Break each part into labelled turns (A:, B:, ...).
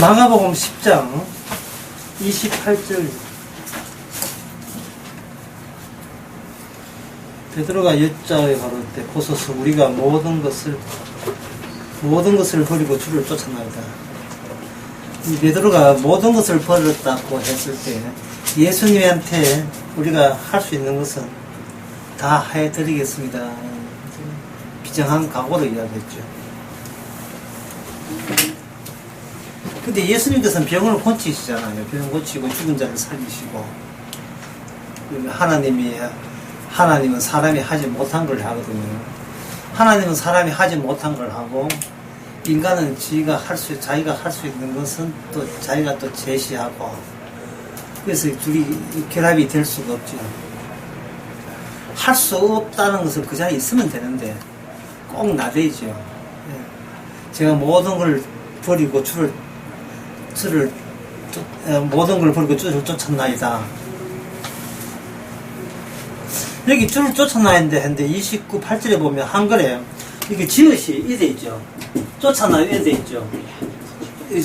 A: 마가복음 10장 28절. 베드로가 여자에 가로되 보소서 우리가 모든 것을 버리고 주를 쫓아나이다. 이 베드로가 모든 것을 버렸다고 했을 때 예수님한테 우리가 할 수 있는 것은 다 해드리겠습니다. 비정한 각오로 이야기했죠. 근데 예수님께서는 병을 고치시잖아요. 병 고치고 죽은 자를 살리시고, 하나님은 사람이 하지 못한 걸 하거든요. 하나님은 사람이 하지 못한 걸 하고, 인간은 자기가 할 수 있는 것은 또 자기가 또 제시하고, 그래서 둘이 결합이 될 수가 없죠. 할 수 없다는 것을 그 자리에 있으면 되는데, 꼭 나대죠. 제가 모든 걸 버리고 모든 걸 버리고 주를 쫓았나이다. 여기 주를 쫓았나이는데 8절에 보면 한글에 이게 지읒이 이래 있죠. 쫓아나요 이래 있죠. 이래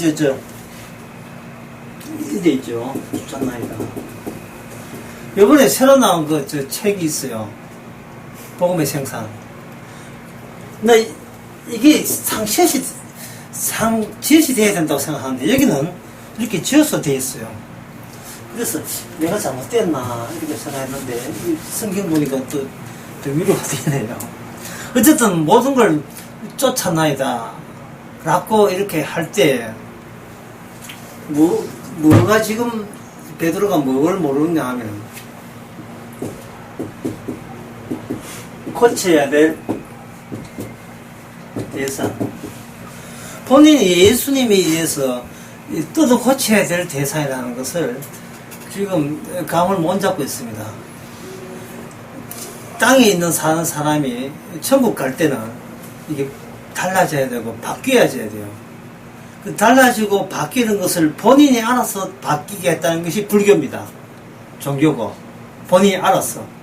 A: 있죠. 쫓았나이다. 이번에 새로 나온 저 책이 있어요. 복음의 생산. 근데 이게 지읒이 돼야 된다고 생각하는데 여기는 이렇게 지어서 되어 있어요. 그래서 내가 잘못됐나 이렇게 생각했는데 성경 보니까 또 위로가 되네요. 어쨌든 모든 걸 쫓아나이다 라고 이렇게 할 때 뭐가 지금 베드로가 뭘 모르냐 하면 고쳐야 될 대상, 본인이 예수님에 의해서 뜯어 고쳐야 될 대상이라는 것을 지금 감을 못 잡고 있습니다. 땅에 사는 사람이 천국 갈 때는 이게 달라져야 되고 바뀌어야 돼요. 달라지고 바뀌는 것을 본인이 알아서 바뀌게 했다는 것이 불교입니다. 종교고 본인이 알아서.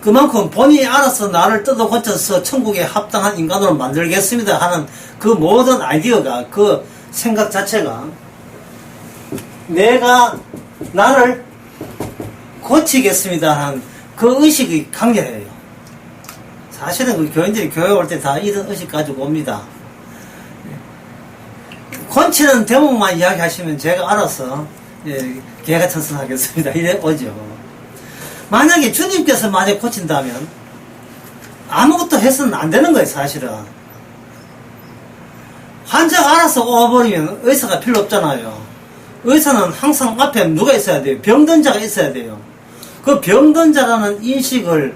A: 그만큼 본인이 알아서 나를 뜯어 고쳐서 천국에 합당한 인간으로 만들겠습니다 하는 그 모든 아이디어가, 그 생각 자체가 내가 나를 고치겠습니다 하는 그 의식이 강렬해요. 사실은 그 교인들이 교회 올 때 다 이런 의식 가지고 옵니다. 고치는 대목만 이야기하시면 제가 알아서 개가천선하겠습니다 이래 오죠. 만약에 주님께서 만약 고친다면 아무것도 해서는 안 되는 거예요. 사실은 환자가 알아서 오버버리면 의사가 필요 없잖아요. 의사는 항상 앞에 누가 있어야 돼요? 병든 자가 있어야 돼요. 그 병든 자라는 인식을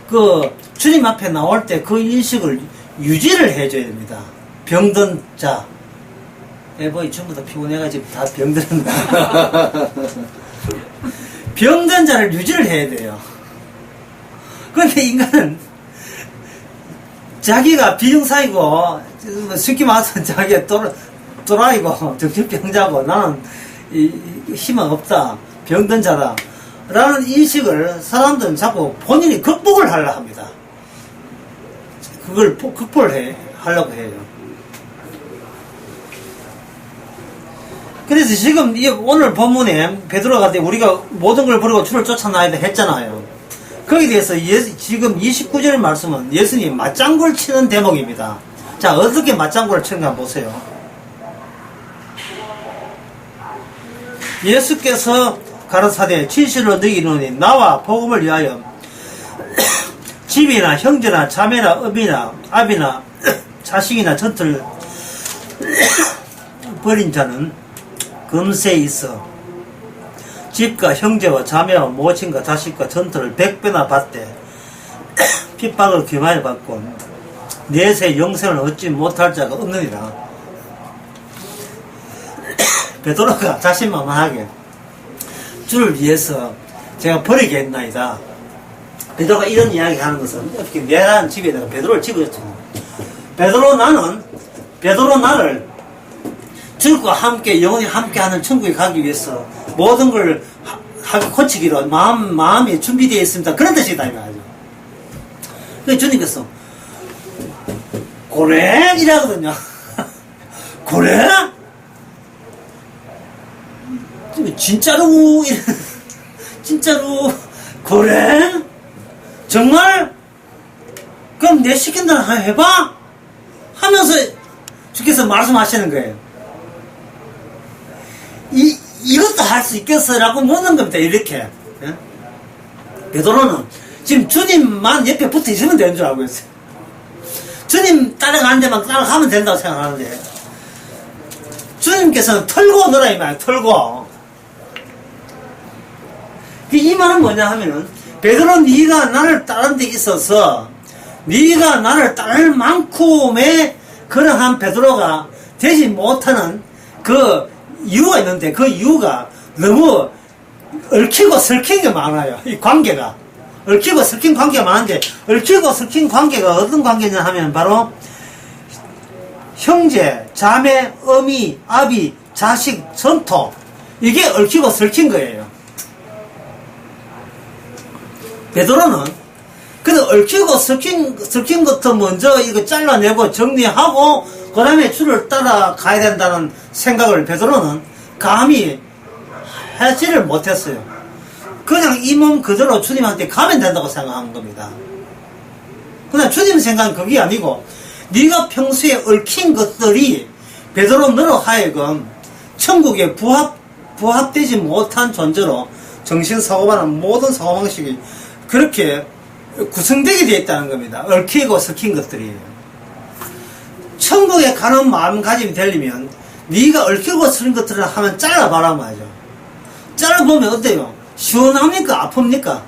A: 그 주님 앞에 나올 때 그 인식을 유지를 해줘야 됩니다. 병든 자. 에보이 전부 다 피곤해가지고 다 병들었나. 병든 자를 유지를 해야 돼요. 그런데 인간은 자기가 비정상이고 쉽게 말해서 자기가 또라이고 정신병자고 나는 희망 없다, 병든 자다 라는 인식을 사람들은 자꾸 본인이 극복을 하려고 합니다. 그걸 극복을 하려고 해요. 그래서 지금 오늘 본문에 베드로가 우리가 모든 걸 버리고 주를 쫓아나야 돼 했잖아요. 거기에 대해서 지금 29절 말씀은 예수님이 맞장구를 치는 대목입니다. 자, 어떻게 맞장구를 치는가 보세요. 예수께서 가라사대 진실로 너희에게 이르노니 나와 복음을 위하여 집이나 형제나 자매나 어미나 아비나 자식이나 전투를 버린 자는 금세 있어 집과 형제와 자매와 모친과 자식과 전투를 100배나 받되 핍박을 기만히 받고 내세 영생을 얻지 못할 자가 없느니라. 베드로가 자신만만하게 주를 위해서 제가 버리겠나이다. 베드로가 이런 이야기 하는 것은 어떻게 내란 집에다가 베드로를 집어줬죠. 베드로 나를 주님과 함께 영원히 함께하는 천국에 가기 위해서 모든 걸 고치기로 마음이 준비되어 있습니다. 그런 뜻이다 이 말이죠. 그래서 주님께서 고랭이라거든요. 그래? 진짜로? 진짜로? 그래? 정말? 그럼 내 시킨 대로 해봐? 하면서 주께서 말씀하시는 거예요. 이것도 할 수 있겠어? 라고 묻는 겁니다, 이렇게. 예? 베드로는 지금 주님만 옆에 붙어 있으면 되는 줄 알고 있어요. 주님 따라가는 데만 따라가면 된다고 생각하는데, 주님께서는 털고 오너라, 이 말이에요, 털고. 이 말은 뭐냐 하면은, 베드로 네가 나를 따르는 데 있어서, 네가 나를 따를 만큼의 그러한 베드로가 되지 못하는 그 이유가 있는데, 그 이유가 너무 얽히고 설킨 게 많아요. 이 관계가. 얽히고 설킨 관계가 많은데, 얽히고 설킨 관계가 어떤 관계냐 하면 바로 형제, 자매, 어미, 아비, 자식, 전토, 이게 얽히고 설킨 거예요. 베드로는 그래서 얽히고 설킨 것부터 먼저 이거 잘라내고 정리하고 그 다음에 주를 따라가야 된다는 생각을 베드로는 감히 하지를 못했어요. 그냥 이 몸 그대로 주님한테 가면 된다고 생각한 겁니다. 그러나 주님 생각은 그게 아니고, 네가 평소에 얽힌 것들이 베드로 너로 하여금 천국에 부합되지 못한 존재로 정신사고반은 모든 사고방식이 그렇게 구성되게 되어 있다는 겁니다. 얽히고 섞인 것들이. 천국에 가는 마음가짐이 되려면 네가 얽히고 섞인 것들을 하면 잘라봐라 말이죠. 잘라보면 어때요? 시원합니까? 아픕니까?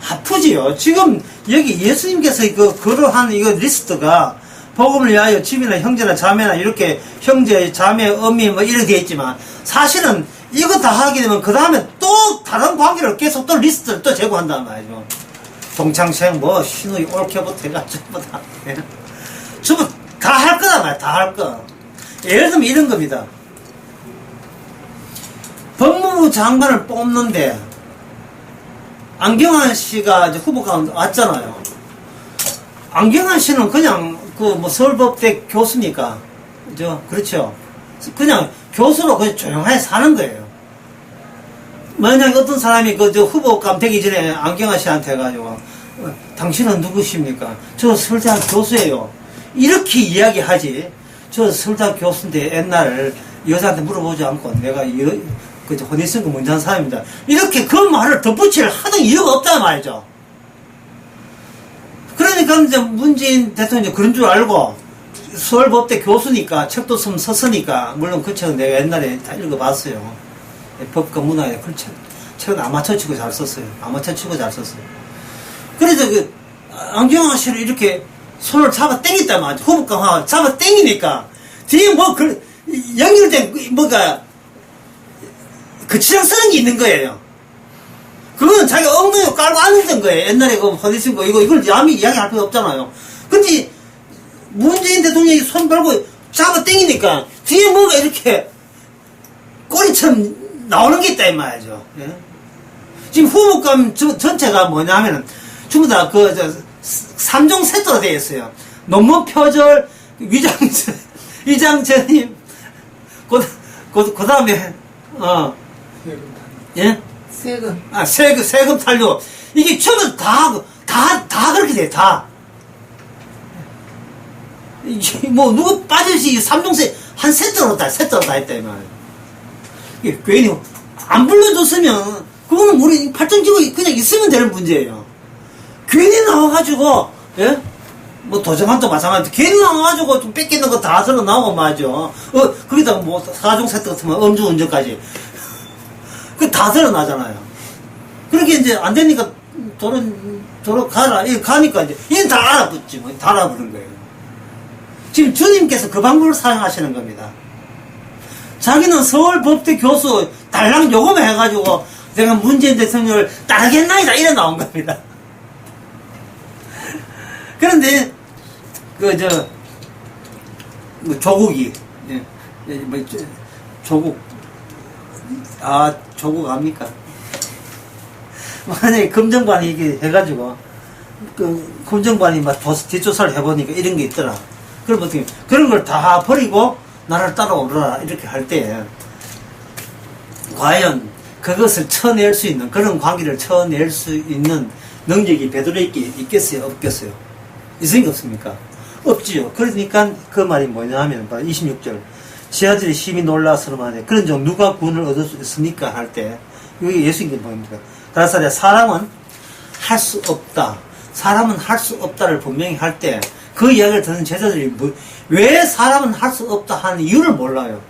A: 아프지요. 지금 여기 예수님께서 그러한 이거 리스트가 복음을 위하여 집이나 형제나 자매나 이렇게 형제, 자매, 어미 뭐 이렇게 되어 있지만, 사실은 이거 다 하게 되면 그 다음에 또 다른 관계를 계속 또 리스트를 또 제공한단 말이죠. 동창생 뭐 신우이 옳게부터 해가지고 다 전부 다 할 거다 말이야. 다 할 거. 예를 들면 이런 겁니다. 법무부 장관을 뽑는데 안경환 씨가 이제 후보 가운데 왔잖아요. 안경환 씨는 그냥 서울법대 교수니까, 그렇죠. 그냥 교수로 그냥 조용하게 사는 거예요. 만약에 어떤 사람이 후보감 되기 전에 안경환 씨한테 해가지고, 당신은 누구십니까? 저 서울대학 교수예요. 이렇게 이야기하지. 저 서울대학 교수인데 옛날 여자한테 물어보지 않고 내가 혼인신고 문제한 사람입니다. 이렇게 그 말을 덧붙일 하는 이유가 없단 말이죠. 그러니까 이제 문재인 대통령이 그런 줄 알고, 서울법대 교수니까 책도 좀 썼으니까, 물론 그 책은 내가 옛날에 다 읽어봤어요. 법과 문화에 그 책은 아마추어 치고 잘 썼어요. 아마추어 치고 잘 썼어요. 그래서 안경환 씨를 이렇게 손을 잡아 당겼단 말이죠. 후보감 잡아 당기니까 뒤에 연결된 그치랑 쓰는 게 있는 거예요. 그거는 자기가 엉덩이 깔고 앉았던 거예요. 옛날에 혼인신고 이걸 남이 이야기할 필요 없잖아요. 근데 문재인 대통령이 손 걸고 잡아 당기니까 뒤에 뭐가 이렇게 꼬리처럼 나오는 게 있다 이 말이죠. 예? 지금 후보감 전체가 뭐냐면은 전부 다 3종 세트로 되어 있어요. 논문 표절, 위장전임, 그 다음에 예?
B: 세금.
A: 세금 탈루. 이게 전부 다 그렇게 돼, 다. 누구 빠질지 3종 한 세트로 다 했다, 이 말이에요. 이게 괜히 안 불러줬으면, 그거는 우리 발전기구 그냥 있으면 되는 문제예요. 괜히 나와가지고, 예? 도정한도 마찬가지. 괜히 나와가지고 좀 뺏기는 거 다 들어 나오고 말이죠. 거기다 4종 세트 같으면 음주운전까지. 다 드러나잖아요. 그렇게 이제 안 되니까 도로 가라. 이거 가니까 이제 다 알아붙지 뭐. 다 알아보는 거예요. 지금 주님께서 그 방법을 사용하시는 겁니다. 자기는 서울법대 교수 달랑 요금을 해가지고 내가 문재인 대통령을 따르겠나이다 이래 나온 겁니다. 그런데 조국이 조국 압니까? 만약에 검정반이 이게 해가지고, 검정반이 막 뒷조사를 해보니까 이런 게 있더라. 그럼 어떻게, 그런 걸 다 버리고, 나를 따라오라 이렇게 할 때 과연 그것을 쳐낼 수 있는 그런 관계를 쳐낼 수 있는 능력이 베드로에게 있겠어요? 없겠어요? 있으니까 없습니까? 없지요. 그러니까 그 말이 뭐냐 하면 바로 26절 제 아들이 심히 놀라서 말해 그런 종 누가 구원을 얻을 수 있습니까? 할 때 이게 예수님께 뭡니까? 다른 말에 사람은 할 수 없다. 사람은 할 수 없다를 분명히 할 때 그 이야기를 듣는 제자들이 왜 사람은 할 수 없다 하는 이유를 몰라요.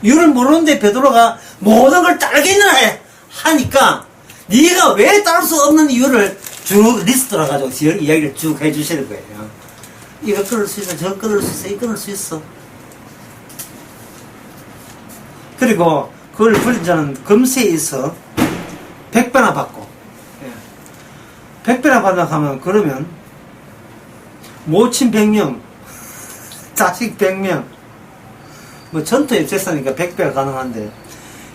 A: 이유를 모르는데 베드로가 모든 걸 따르겠느냐 하니까 네가 왜 따를 수 없는 이유를 쭉 리스트로 가지고 이야기를 쭉 해주시는 거예요. 이거 끊을 수 있어, 저거 끊을 수 있어, 이거 끊을 수 있어. 그리고 그걸 불린 자는 금세에 있어 100배나 받고 100배나 받는다고 하면 그러면 모친 100명 자식 100명 뭐 전투에 재산이니까 100배가 가능한데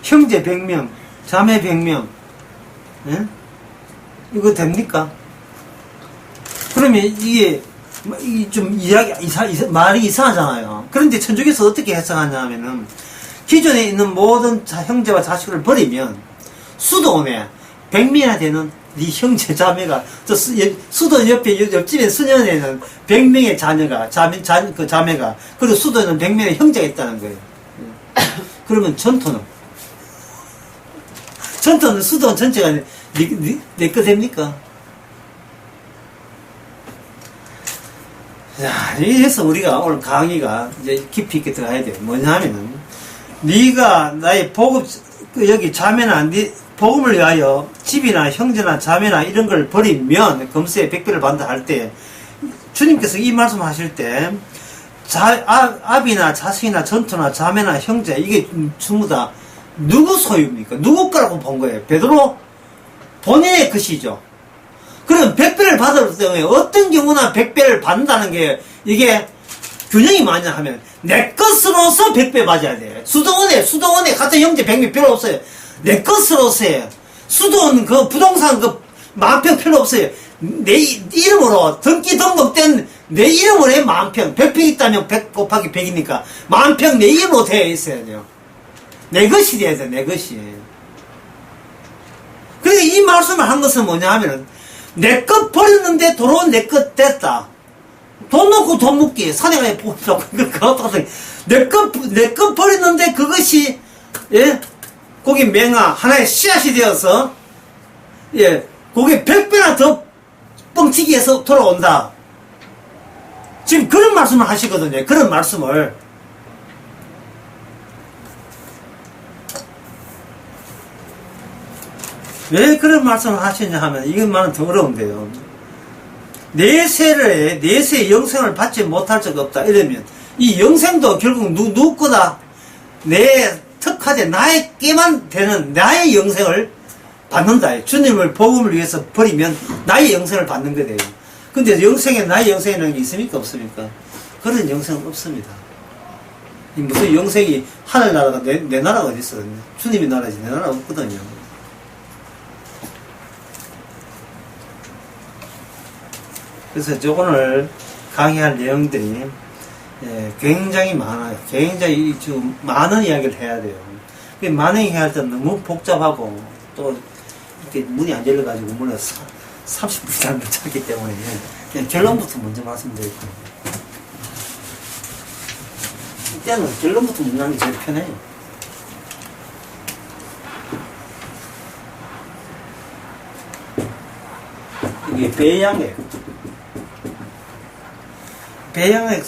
A: 형제 100명 자매 100명 예? 이거 됩니까? 그러면 이게 좀 말이 이상하잖아요. 그런데 천주교에서 어떻게 해석하냐 하면은 기존에 있는 모든 형제와 자식을 버리면 수도원에 100명이나 되는 네 형제 자매가 수도 옆에 옆집에 수녀에는 100명의 자녀가 자매가 그리고 수도에는 100명의 형제가 있다는 거예요. 그러면 전토는 수도원 전체가 내 거 됩니까? 자, 이래서 우리가 오늘 강의가 이제 깊이 있게 들어가야 돼요. 뭐냐 하면은 네가 나의 복음 여기 자매나 복음을 위하여 집이나 형제나 자매나 이런 걸 버리면 금세 100배를 받는다 할 때 주님께서 이 말씀 하실 때 아비나 자식이나 전토나 자매나 형제 이게 전부 다 누구 소유입니까? 누구 거라고 본 거예요? 베드로 본인의 것이죠. 그럼 100배를 받을 경우에 어떤 경우나 100배를 받는다는 게 이게 균형이 뭐냐 하면 내 것으로서 100배 맞아야 돼. 수도원에 같은 형제 100명 필요 없어요. 내 것으로서요. 수도원 그 부동산 그 만평 필요 없어요. 내 이름으로 등기 등록된 내 이름으로 해 만평 100평 있다면 100 곱하기 100이니까 만평 내 이름으로 되어 있어야 돼요. 내 것이 돼야 돼. 내 것이. 그러니까 이 말씀을 한 것은 뭐냐 하면 내 것 버렸는데 돌아온 내 것 됐다. 돈 넣고 돈 묻기 산에 가야 뽑자고 내 것 버렸는데 그것이 예 거기 맹아 하나의 씨앗이 되어서 예 거기 100배나 더 뻥치기 해서 돌아온다. 지금 그런 말씀을 하시거든요. 그런 말씀을 왜 그런 말씀을 하시냐 하면 이건 말은 더 어려운데요. 내세의 영생을 받지 못할 적 없다. 이러면 이 영생도 결국 누구 거다? 내 특화된 나에게만 되는 나의 영생을 받는다. 주님을 복음을 위해서 버리면 나의 영생을 받는 거예요. 근데 나의 영생이라는 게 있습니까? 없습니까? 그런 영생은 없습니다. 무슨 영생이 하늘나라가 내 나라가 어디 있어? 주님의 나라지 내 나라가 없거든요. 그래서 저 오늘 강의할 내용들이 굉장히 많아요. 굉장히 좀 많은 이야기를 해야 돼요. 많은 이야기 할 때 너무 복잡하고 또 이렇게 문이 안 열려가지고 물론 30분 이상 못 찾기 때문에 그냥 결론부터 먼저 말씀드릴게요. 이때는 결론부터 묻는 게 제일 편해요. 이게 배양이에요. 배양에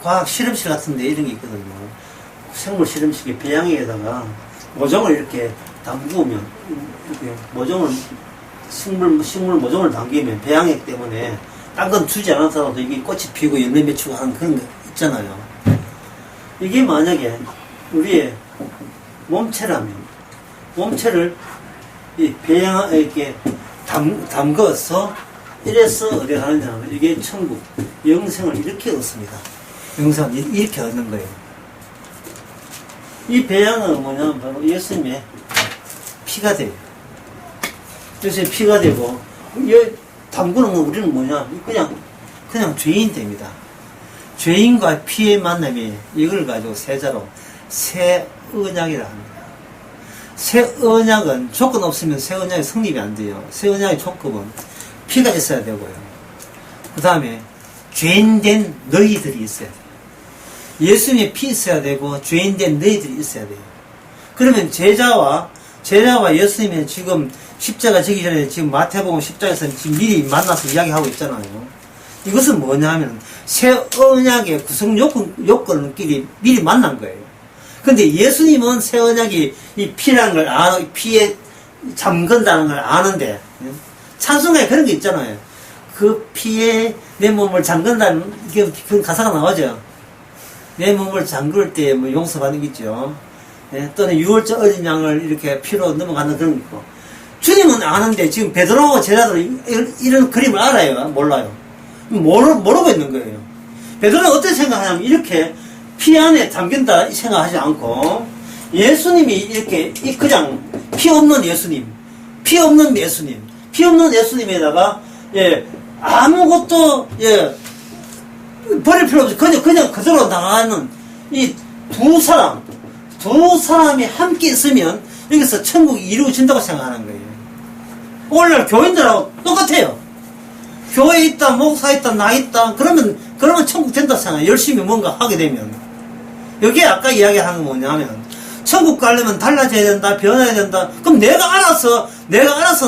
A: 과학 실험실 같은데 이런 게 있거든요. 생물 실험실에 배양에다가 모종을 이렇게 담그면 이렇게 식물 모종을 담기면 배양액 때문에 딴 건 주지 않았더라도 이게 꽃이 피고 열매 맺히고 하는 그런 거 있잖아요. 이게 만약에 우리의 몸체라면 몸체를 이 배양에 이렇게 담궈서 이래서 어디 가느냐 이게 천국 영생을 이렇게 얻습니다. 영생을 이렇게 얻는 거예요. 이 배양은 뭐냐면 바로 예수님의 피가 돼요. 예수님의 피가 되고 이 담그는 건 우리는 뭐냐 그냥 죄인 됩니다. 죄인과 피의 만남이 이걸 가지고 세자로 새 언약이라 합니다. 새 언약은 조건 없으면 새 언약이 성립이 안 돼요. 새 언약의 조건은 피가 있어야 되고요. 그 다음에 죄인된 너희들이 있어야 돼요. 예수님의 피 있어야 되고 죄인된 너희들이 있어야 돼요. 그러면 제자와 예수님의 지금 십자가 지기 전에 지금 마태복음 10장에서 지금 미리 만나서 이야기하고 있잖아요. 이것은 뭐냐면 새 언약의 구성 요건끼리 미리 만난 거예요. 근데 예수님은 새 언약이 이 피라는 걸 피에 잠근다는 걸 아는데, 찬송가에 그런 게 있잖아요. 그 피에 내 몸을 잠근다는, 그 가사가 나오죠. 내 몸을 잠글 때 뭐 용서받는 게 있죠. 또는 6월절 어린 양을 이렇게 피로 넘어가는 그런 거 있고. 주님은 아는데 지금 베드로하고 제자들은 이런 그림을 알아요? 몰라요? 모르고 있는 거예요. 베드로는 어떻게 생각하냐면 이렇게 피 안에 잠긴다 생각하지 않고 예수님이 이렇게 그냥 피 없는 예수님에다가 아무것도 버릴 필요 없이 그냥 그대로 나가는 이 두 사람이 함께 있으면 여기서 천국이 이루어진다고 생각하는 거예요. 오늘날 교인들하고 똑같아요. 교회에 있다, 목사 있다, 나 있다, 그러면 천국 된다 생각해요. 열심히 뭔가 하게 되면. 여기에 아까 이야기한 건 뭐냐면, 천국 가려면 달라져야 된다, 변해야 된다. 그럼 내가 알아서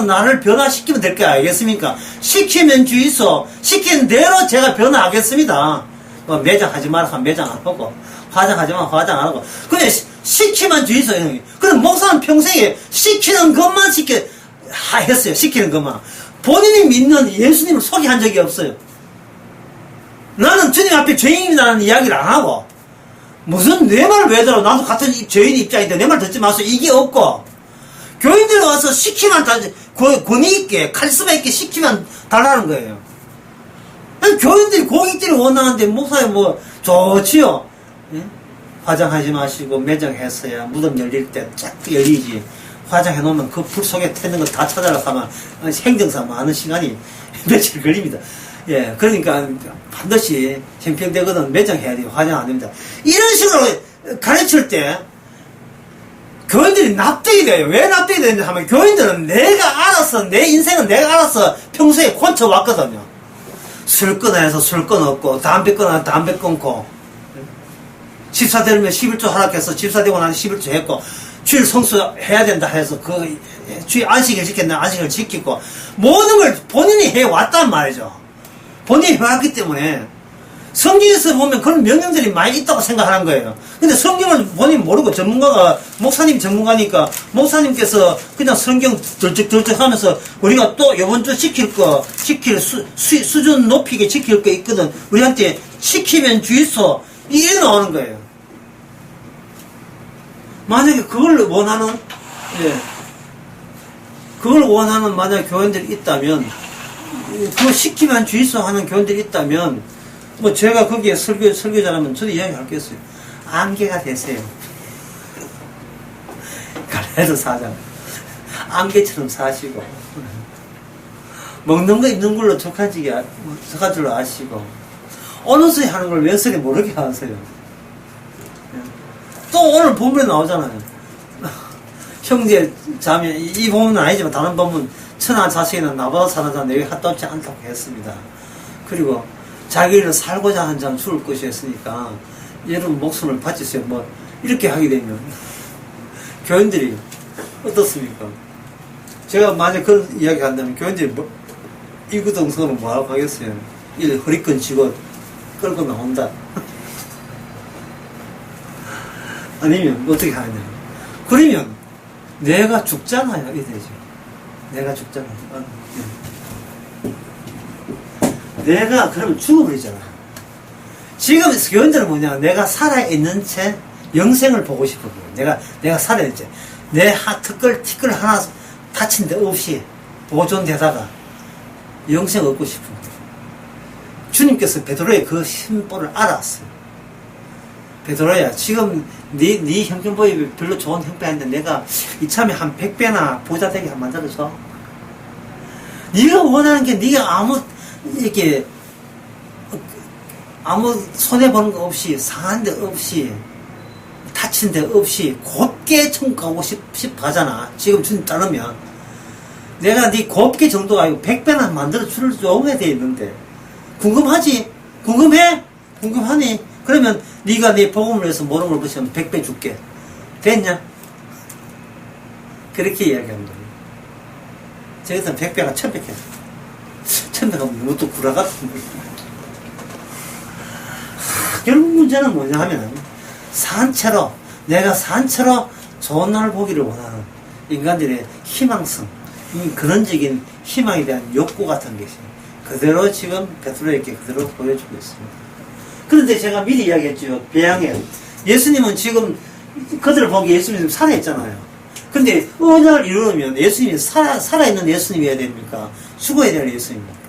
A: 나를 변화시키면 될 게 알겠습니까? 시키면 주의소, 시킨 대로 제가 변화하겠습니다. 뭐 매장하지 마라 하면 매장 안 하고, 화장하지 마라 화장 안 하고. 그냥 시키면 주의소, 형님. 그럼 목사는 평생에 시키는 것만 했어요. 시키는 것만. 본인이 믿는 예수님을 소개한 적이 없어요. 나는 주님 앞에 죄인이라는 이야기를 안 하고, 무슨 내 말을 왜 들어? 나도 같은 죄인 입장인데 내 말 듣지 마세요. 이게 없고, 교인들 와서 시키면 권위 있게, 카리스마 있게 시키면 달라는 거예요. 아니, 교인들이 고깃들이 원하는데, 목사님 뭐, 좋지요. 예? 화장하지 마시고, 매장했어야 무덤 열릴 때 쫙 열리지. 화장해 놓으면 그 불 속에 태는 거 다 찾아라 하면 행정사 많은 시간이 며칠 걸립니다. 예, 그러니까 반드시 형평되거든 매장해야 돼요. 화장 안 됩니다. 이런 식으로 가르칠 때 교인들이 납득이 돼요. 왜 납득이 되는지 하면 교인들은 내 인생은 내가 알아서 평소에 권쳐왔거든요. 술 끊어서 술 끊었고, 담배 끊어 담배 끊고, 집사 되면 11조 하락해서 집사 되고 나서 11조 했고, 주일 성수해야 된다 해서 주일 안식을 지켰나 안식을 지키고, 모든 걸 본인이 해왔단 말이죠. 본인이 해왔기 때문에 성경에서 보면 그런 명령들이 많이 있다고 생각하는 거예요. 근데 성경을 본인 모르고 목사님 전문가니까 목사님께서 그냥 성경 덜쩍덜쩍 하면서 우리가 또 이번 주 시킬 수준 높이게 지킬 거 있거든. 우리한테 시키면 주의소. 이게 나오는 거예요. 만약에 그걸 원하는 만약 교인들이 있다면, 그거 시키면 주의소 하는 교인들이 있다면, 뭐 제가 거기에 설교자라면 저도 이야기하겠어요. 안개가 되세요. 갈래도 사자. 안개처럼 사시고, 먹는 거 입는 걸로 족한 줄로 아시고, 어느 소리 하는 걸 왼소리 모르게 하세요. 또 오늘 본문에 나오잖아요. 형제 자매, 이 본문은 아니지만 다른 본문, 천하 자식에는 나보다 사는 자는 내게 핫답지 않다고 했습니다. 그리고 자기를 살고자 한 자는 죽을 것이었으니까 여러분 목숨을 바치세요. 뭐 이렇게 하게 되면 교인들이 어떻습니까? 제가 만약 그런 이야기 한다면 교인들이 이구동성은 뭐라고 하겠어요? 허리끈 쥐고 끌고 나온다. 아니면 어떻게 하냐? 그러면 내가 죽잖아요. 이게 되죠. 내가 죽잖아요. 내가 그러면 죽어버리잖아. 지금 교인들은 뭐냐? 내가 살아있는 채 영생을 보고 싶은 거예요. 내가 살아있는 채 내 티끌 하나 다친 데 없이 보존되다가 영생 얻고 싶은 거예요. 주님께서 베드로의 그 심보를 알았어요. 베드로야, 지금 네 형편보이 별로 좋은 형편인데 내가 이참에 한 100배나 부자 되게 한 만들어줘. 네가 원하는 게 네가 이렇게 아무 손해보는 거 없이, 상한 데 없이, 다친 데 없이, 곱게 천국 가고 싶어 하잖아. 지금 주님 따르면. 내가 네 곱게 정도가 아니고 100배나 만들어 줄 용해 돼 있는데. 궁금하지? 궁금해? 궁금하니? 그러면 네가 네 복음을 위해서 모든 걸 붙이면 100배 줄게. 됐냐? 그렇게 이야기하는 거예요. 저기서는 100배가 1000배 했어. 1000배가 뭐또 구라 같은 거예요. 결국 문제는 뭐냐 하면 산채로 내가 산채로 좋은 날을 보기를 원하는 인간들의 희망성, 근원적인 희망에 대한 욕구 같은 것이 그대로 지금 베드로에게 그대로 보여주고 있습니다. 그런데 제가 미리 이야기했죠. 배양에 예수님은 지금 그들을 보기 예수님은 살아있잖아요. 근데 언약을 이루려면 예수님이 살아있는 예수님이어야 됩니까? 죽어야 될 예수님입니까?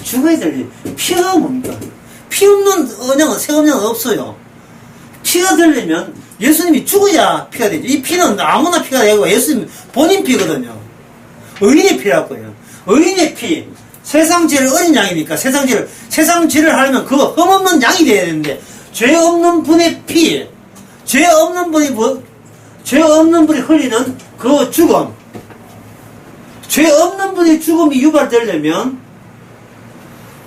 A: 죽어야 될 피가 뭡니까? 피 없는 언약은 새 언약은 없어요. 피가 되려면 예수님이 죽어야 피가 되죠. 이 피는 아무나 피가 되고 예수님 본인 피거든요. 의인의 피라고요. 의인의 피. 세상 죄를 어린 양이니까 세상 죄를 하려면 그 흠없는 양이 돼야 되는데 죄 없는 분의 피, 죄 없는 분이 흘리는 그 죽음, 죄 없는 분의 죽음이 유발되려면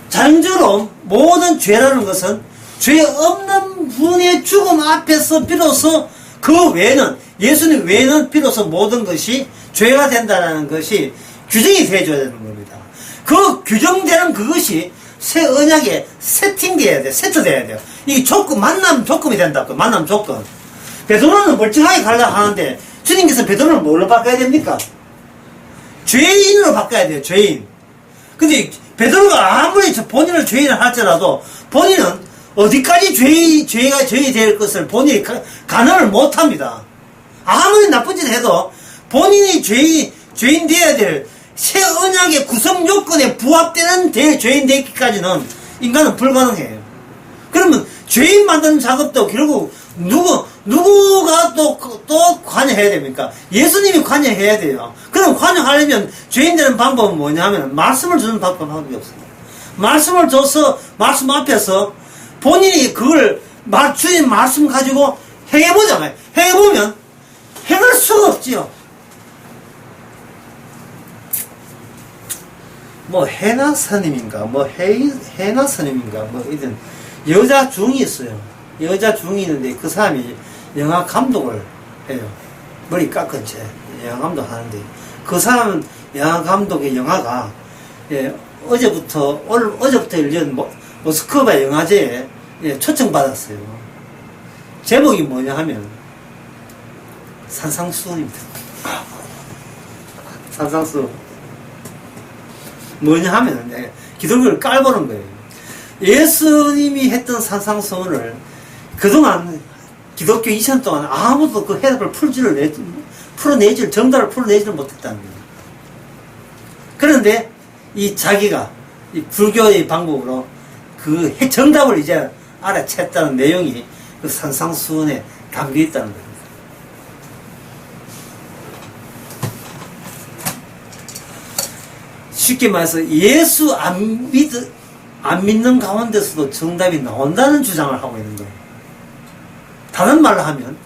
A: 자연적으로 모든 죄라는 것은 죄 없는 분의 죽음 앞에서 비로소 그 외에는 예수님 외에는 비로소 모든 것이 죄가 된다는 것이 규정이 되어줘야 되는 겁니다. 그 규정되는 그것이 새 언약에 세팅돼야 돼, 세트돼야 돼요. 이 조건, 만남 조건이 된다고, 만남 조건. 베드로는 멀쩡하게 가려고 하는데 주님께서 베드로를 뭘로 바꿔야 됩니까? 죄인으로 바꿔야 돼요, 죄인. 근데 베드로가 아무리 본인을 죄인을 할지라도 본인은 어디까지 죄인이 될 것을 본인이 가늠을 못합니다. 아무리 나쁜 짓을 해도 본인이 죄인 되어야 될 새 언약의 구성 요건에 부합되는 죄인 되기까지는 인간은 불가능해요. 그러면 죄인 만드는 작업도 결국 누구가 또 관여해야 됩니까? 예수님이 관여해야 돼요. 그럼 관여하려면 죄인 되는 방법은 뭐냐면 말씀을 주는 방법이 없습니다. 말씀을 줘서 말씀 앞에서 본인이 그걸 주님 말씀 가지고 행해보잖아요. 행해보면 행할 수가 없지요. 뭐 해나 스님인가 해나 스님인가 이런 여자 중이 있어요. 여자 중이 있는데 그 사람이 영화 감독을 해요. 머리 깎은 채 영화 감독 하는데 그 사람은 영화 감독의 영화가 어제부터 열린 모스크바 영화제에 초청받았어요. 제목이 뭐냐 하면 산상수훈입니다. 산상수훈 뭐냐 하면 기독교를 깔보는 거예요. 예수님이 했던 산상수훈을 그동안 기독교 2000년 동안 아무도 그 해답을 정답을 풀어내지를 못했다는 거예요. 그런데 자기가 이 불교의 방법으로 그 정답을 이제 알아챘다는 내용이 그 산상수훈에 담겨 있다는 겁니다. 쉽게 말해서 예수 안 믿는 가운데서도 정답이 나온다는 주장을 하고 있는 거예요. 다른 말로 하면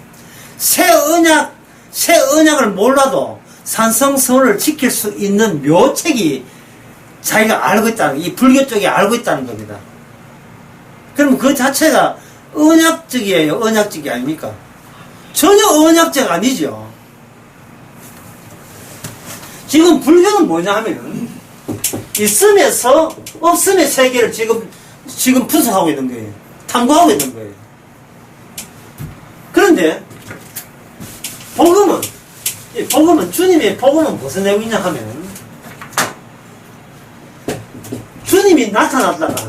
A: 새 언약을 몰라도 산성서를 지킬 수 있는 묘책이 자기가 알고 있다는, 이 불교 쪽에 알고 있다는 겁니다. 그럼 그 자체가 언약적이에요? 언약적이 아닙니까? 전혀 언약적 아니죠. 지금 불교는 뭐냐 하면 있음에서 없음의 세계를 지금 분석하고 있는 거예요. 탐구하고 있는 거예요. 그런데 주님의 복음은 무슨 내용이냐 하면 주님이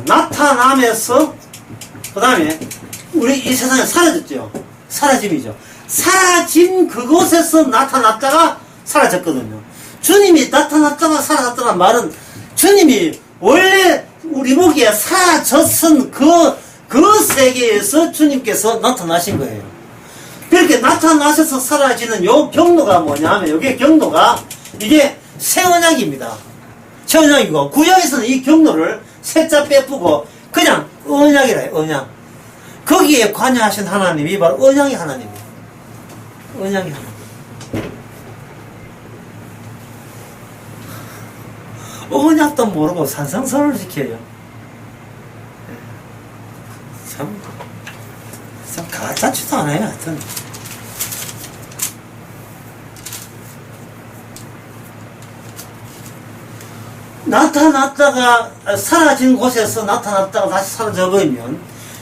A: 나타나면서 그 다음에 우리 이 세상에 사라졌죠. 사라짐이죠. 사라진 그곳에서 나타났다가 사라졌거든요. 주님이 나타났다가 사라졌다는 말은 주님이 원래 우리 보기에 사라졌은 그 세계에서 주님께서 나타나신 거예요. 그렇게 나타나셔서 사라지는 요 경로가 뭐냐 하면 이게 경로가 이게 새 언약입니다. 새 언약이고 구약에서는 이 경로를 셋자 빼쁘고 그냥 언약이라 해요, 언약. 거기에 관여하신 하나님이 바로 언약의 하나님이에요. 언약의 하나님. 언약도 모르고 산성설을 지켜요. 참 가짜치도 않아요, 하여튼. 나타났다가 사라진 곳에서 나타났다가 다시 사라져버리면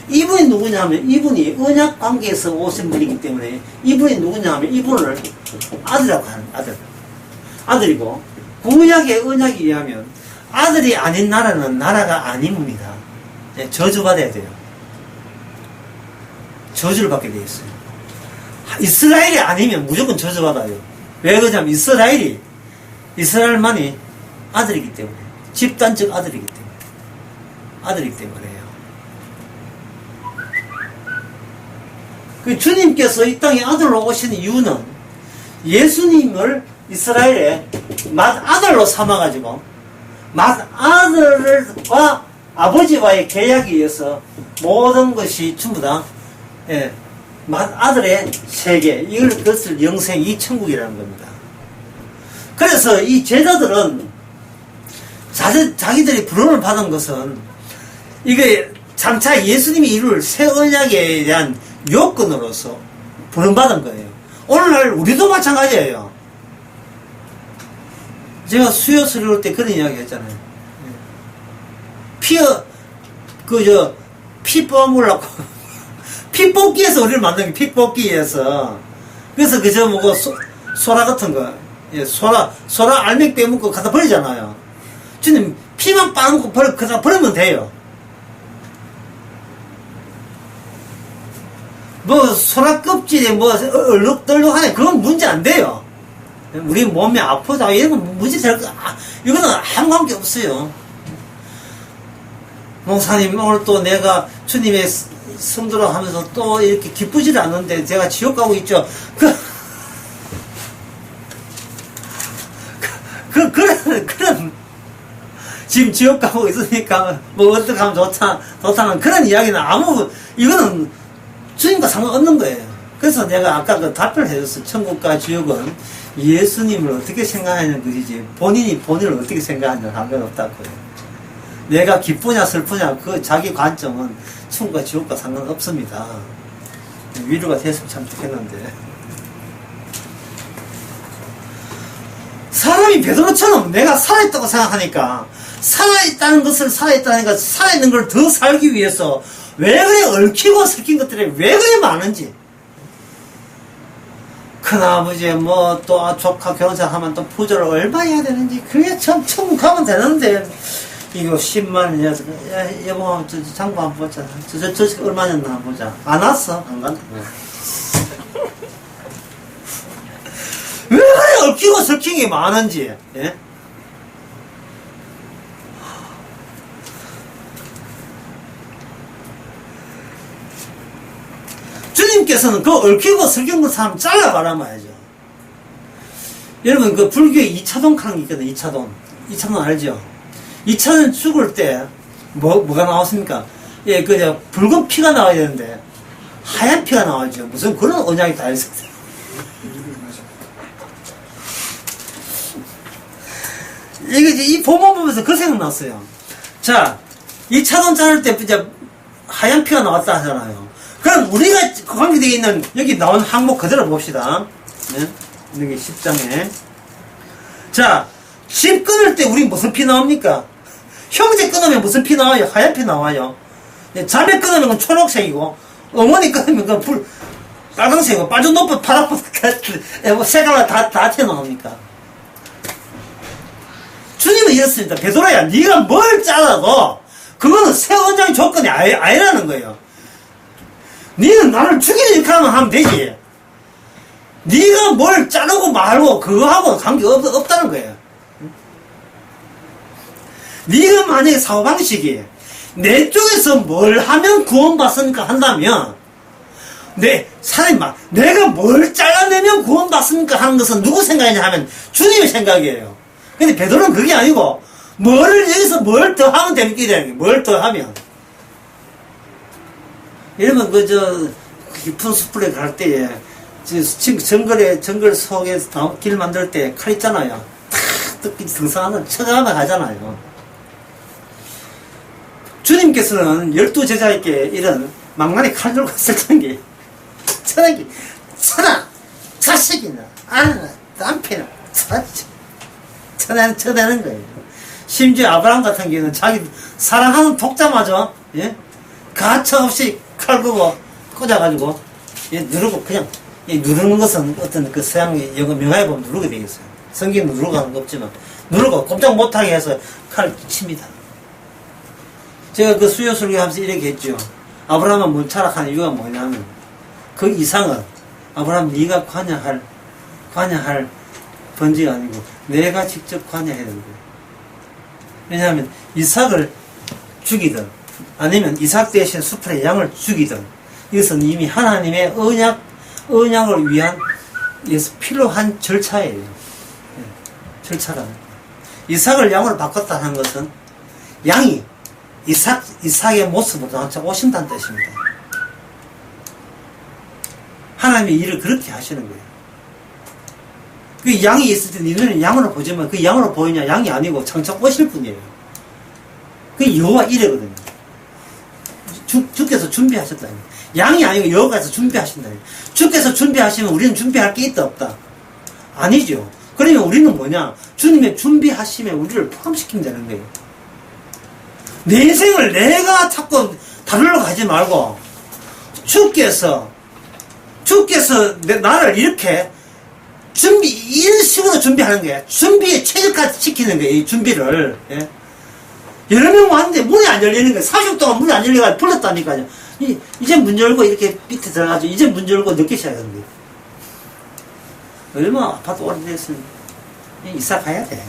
A: 이분이 누구냐 하면 이분이 언약 관계에서 오신 분이기 때문에 이분이 누구냐 하면 이분을 아들이라고 하는 아들이고, 구약의 언약에 의하면 아들이 아닌 나라는 나라가 아닙니다. 저주받아야 돼요. 저주를 받게 되어 있어요. 이스라엘이 아니면 무조건 저주받아요. 왜 그러냐면 이스라엘만이 아들이기 때문에, 집단적 아들이기 때문에요. 그 주님께서 이 땅에 아들로 오신 이유는 예수님을 이스라엘의 맏아들로 삼아가지고 맏아들과 아버지와의 계약에 의해서 모든 것이 전부 다 맏아들의 세계, 그것을 영생 이 천국이라는 겁니다. 그래서 이 제자들은 자기들이 부름을 받은 것은 이게 장차 예수님이 이룰 새 언약에 대한 요건으로서 부름받은 거예요. 오늘날 우리도 마찬가지예요. 제가 수요 설교할 때 그런 이야기 했잖아요. 피 뽑으려고 피 뽑기에서 우리를 만든 게 피 뽑기에서. 그래서 그저 뭐고 소라 같은 거, 소라 알맹이 빼먹고 갖다 버리잖아요. 주님 피만 빠먹고 그다 버리면 돼요. 뭐 소라 껍질에 뭐 얼룩덜룩하네, 그건 문제 안 돼요. 우리 몸이 아프다 이런 건 문제 될 거, 이거는 아무 관계 없어요. 목사님 오늘 또 내가 주님의 성도로 하면서 또 이렇게 기쁘지를 않는데 제가 지옥 가고 있죠. 그런 지금 지옥 가고 있으니까 뭐 어떻게 하면 좋다는 그런 이야기는 이거는 주님과 상관없는 거예요. 그래서 내가 아까 그 답변을 해줬어. 천국과 지옥은 예수님을 어떻게 생각하는 것이지 본인을 어떻게 생각하느냐 상관없다고요. 내가 기쁘냐 슬프냐 그 자기 관점은 천국과 지옥과 상관없습니다. 위로가 됐으면 참 좋겠는데, 사람이 베드로처럼 내가 살아있다고 생각하니까, 살아있는 걸 더 살기 위해서 왜 그래 얽히고 설킨 것들이 왜 그래 많은지, 큰아버지 뭐 또 조카 결혼자 하면 또 부조를 얼마 해야 되는지, 그게 참 천국 가면 되는데 이거 10만원 여보 장부 한번 보자, 저 얼마였나 한번 보자, 안 왔어? 안 간다. 왜 그래 얽히고 설킨 게 많은지. 예? 주님께서는 그 얽히고 설킨 그 사람 잘라 말아봐야죠. 여러분 그 불교의 2차돈 하는 게 있거든요. 2차돈 알죠? 2차돈 죽을 때 뭐가 나왔습니까? 예, 붉은 피가 나와야 되는데 하얀 피가 나와야죠. 무슨 그런 언약이 다 있었어요. 이게 이제 이 본문 보면서 그 생각났어요. 자, 2차돈 자를 때 이제 하얀 피가 나왔다 하잖아요. 그럼 우리가 관계되어 있는 여기 나온 항목 그대로 봅시다. 네? 여기 10장에. 자, 집 끊을 때 우리 무슨 피 나옵니까? 형제 끊으면 무슨 피 나와요? 하얀 피 나와요. 자매 끊으면 건 초록색이고, 어머니 끊으면 건 빨강색이고, 빠져높은 파랗고, 색깔로 다 튀어나옵니까? 주님은 이랬습니다. 베드로야, 네가 뭘 짜라도 그거는 새 언약의 조건이 아니라는 거예요. 네는 나를 죽이는 역할만 하면 되지. 네가 뭘 자르고 말고 그거하고 관계없다는 거예요. 네가 만약에 사고방식이 내 쪽에서 뭘 하면 구원받습니까 한다면, 내가 뭘 잘라내면 구원받습니까 하는 것은 누구 생각이냐 하면 주님의 생각이에요. 근데 베드로는 그게 아니고 뭘 여기서 뭘 더 하면 됩니까? 뭘 더 하면 이러면 깊은 숲을 갈 때에, 정글 속에 길 만들 때 칼 있잖아요. 탁, 등산하는 쳐가며 가잖아요. 주님께서는 12제자에게 이런 망나니 칼 들고 있었던 게, 쳐라! 자식이나, 남편이나, 쳐내는 거예요. 심지어 아브라함 같은 경우는 자기 사랑하는 독자마저, 예? 가차없이 칼 끄고 꽂아가지고, 예, 누르고, 그냥, 예, 누르는 것은 어떤 그 서양의 영어 명화에 보면 누르게 되겠어요. 성경은 누르고 하는 거 없지만, 누르고 꼼짝 못하게 해서 칼을 칩니다. 제가 그 수요 설교하면서 이렇게 했죠. 아브라함은 못 타락하는 이유가 뭐냐면, 그 이상은, 아브라함 네가 관여할 번지가 아니고, 내가 직접 관여해야 되는 거예요. 왜냐하면, 이삭을 죽이든, 아니면 이삭 대신 수풀의 양을 죽이든, 이것은 이미 하나님의 언약을 위한 필요한 절차예요. 절차가. 이삭을 양으로 바꿨다는 것은 양이 이삭의 모습으로 나한테 오신다는 뜻입니다. 하나님이 일을 그렇게 하시는 거예요. 그 양이 있을 때 너희는 양으로 보지만 그 양으로 보이냐? 양이 아니고 장착 오실 분이에요. 그 여호와 이래거든요. 주께서 준비하셨다. 양이 아니고 여호와께서 준비하신다. 주께서 준비하시면 우리는 준비할 게 있다 없다? 아니죠. 그러면 우리는 뭐냐? 주님의 준비하심에 우리를 포함시키면 되는 거예요. 내 인생을 내가 자꾸 다루려고 하지 말고 주께서 나를 이렇게 이런 식으로 준비하는 거예요. 준비에 최적화시키는 거예요. 이 준비를. 예? 여러 명 왔는데 문이 안 열리는 거예요. 40분 동안 문이 안 열려가지고 불렀다니까요. 이제 문 열고 이렇게 밑에 들어가지고 이제 문 열고 늦게 시작하는 거예요. 얼마나 아파트 오래됐으면 이사 가야 돼.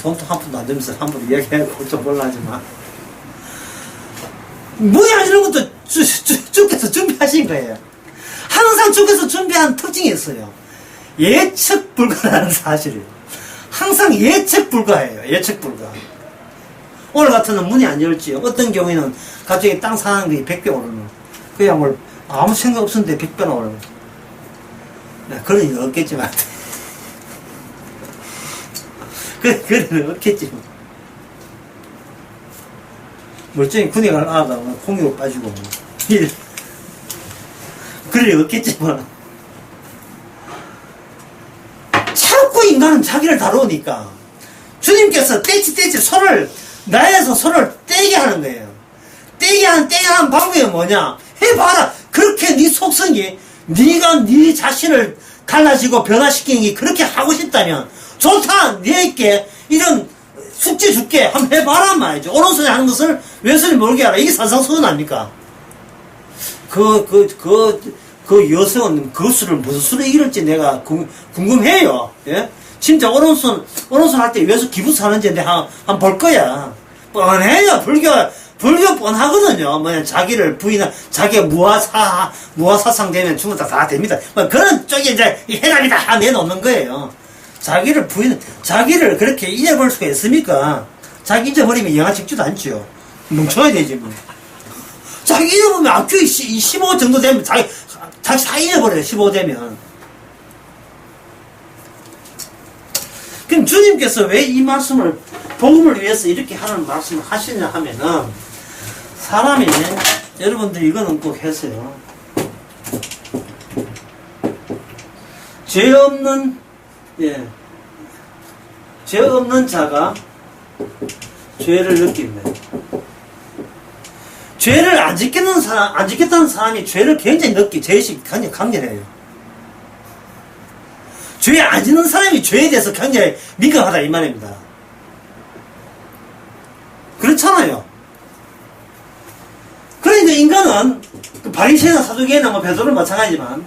A: 돈도 한 푼도 안 들면서 함부로 이야기하고 좀 몰라하지만 문이 안 열리는 것도 주께서 준비하신 거예요. 항상 주께서 준비한 특징이 있어요. 예측 불가라는 사실이에요. 항상 예측 불가예요. 예측 불가. 오늘 같은 날 문이 안 열지요. 어떤 경우에는 갑자기 땅 사는 게 100배 오르는. 그냥 뭘 아무 생각 없었는데 100배나 오르는. 그런 일 없겠지만. 그런 일 없겠지만. 멀쩡히 군에 갈 아가 공유로 빠지고. 그런 일 없겠지만. 자꾸 인간은 자기를 다루니까. 주님께서 떼치 나에서 손을 떼게 하는 거예요. 떼게 하는 방법이 뭐냐? 해봐라. 그렇게 네 속성이, 네가 네 자신을 달라지고 변화시키는 게 그렇게 하고 싶다면, 좋다. 네게 이런 숙제 줄게. 한번 해봐라 말이죠. 오른손에 하는 것을 왼손이 모르게 하라. 이게 산상수훈 아닙니까? 그 여성은 그 수를 무슨 수를 이길지 내가 궁금해요. 예? 진짜 오른손 할 때 왼손 기부스 하는지 내가 한번 볼 거야. 뻔해요. 불교 뻔하거든요. 뭐냐, 자기를 자기가 무아사상 되면 충분 다 됩니다. 뭐 그런 쪽에 이제 해답이다 내놓는 거예요. 자기를 그렇게 잊어버릴 수가 있습니까? 자기 잊어버리면 영화 찍지도 않죠. 뭉쳐야 되지, 뭐. 자기 잊어버리면 IQ 15 정도 되면 자기 다 잊어버려요, 15 되면. 그럼 주님께서 왜 이 말씀을, 복음을 위해서 이렇게 하는 말씀을 하시냐 하면은, 사람이, 여러분들이 이거는 꼭 했어요. 죄 없는 자가 죄를 느낀다. 죄를 안 지켰다는 사람이 죄를 굉장히 죄의식이 굉장히 강렬해요. 죄 안 짓는 사람이 죄에 대해서 굉장히 민감하다 이 말입니다. 그렇잖아요. 그러니까 인간은 바리새나 사두개나 베드로는 마찬가지지만